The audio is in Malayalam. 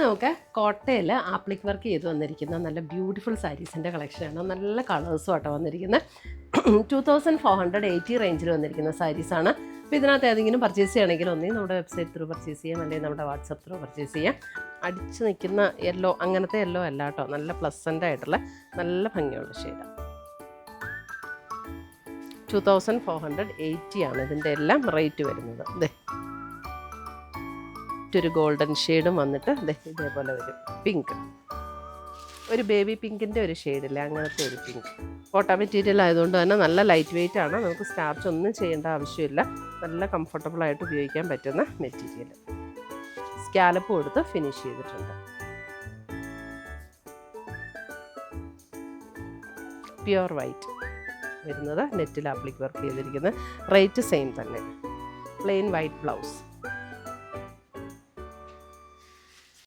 നമുക്ക് കോട്ടയിൽ ആപ്ലിക് വർക്ക് ചെയ്ത് വന്നിരിക്കുന്ന നല്ല ബ്യൂട്ടിഫുൾ സാരീസിൻ്റെ കളക്ഷനാണ്. നല്ല കളേഴ്സും ആട്ടോ വന്നിരിക്കുന്നത്. 2480 റേഞ്ചിൽ വന്നിരിക്കുന്ന സാരീസാണ്. അപ്പോൾ ഇതിനകത്ത് ഏതെങ്കിലും പർച്ചേസ് ചെയ്യണമെങ്കിൽ ഒന്നെങ്കിൽ നമ്മുടെ വെബ്സൈറ്റ് ത്രൂ പർച്ചേസ് ചെയ്യാം, അല്ലെങ്കിൽ നമ്മുടെ വാട്സപ്പ് ത്രൂ പർച്ചേസ് ചെയ്യാം. അടിച്ച് നിൽക്കുന്ന യെല്ലോ അങ്ങനത്തെ യെല്ലോ അല്ല കേട്ടോ, നല്ല പ്ലസൻ്റ് ആയിട്ടുള്ള നല്ല ഭംഗിയുള്ള ഷെയ്ഡാണ്. 2480 ആണ് ഇതിൻ്റെ എല്ലാം റേറ്റ് വരുന്നത്. അതെ, ഒരു ഗോൾഡൻ ഷെയ്ഡും വന്നിട്ട് അതെ ഇതേപോലെ വരും. പിങ്ക്, ഒരു ബേബി പിങ്കിൻ്റെ ഒരു ഷെയ്ഡില്ല, അങ്ങനത്തെ ഒരു പിങ്ക്. കോട്ടൺ മെറ്റീരിയൽ ആയതുകൊണ്ട് തന്നെ നല്ല ലൈറ്റ് വെയിറ്റ് ആണ്. നമുക്ക് സ്റ്റാർച്ച് ഒന്നും ചെയ്യേണ്ട ആവശ്യമില്ല. നല്ല കംഫർട്ടബിളായിട്ട് ഉപയോഗിക്കാൻ പറ്റുന്ന മെറ്റീരിയൽ. സ്കാലപ്പ് കൊടുത്ത് ഫിനിഷ് ചെയ്തിട്ടുണ്ട്. പ്യുവർ വൈറ്റ് വരുന്നത്, നെറ്റിൽ ആപ്ലിക് വർക്ക് ചെയ്തിരിക്കുന്നത്. റേറ്റ് സെയിം തന്നെ. Plain white blouse.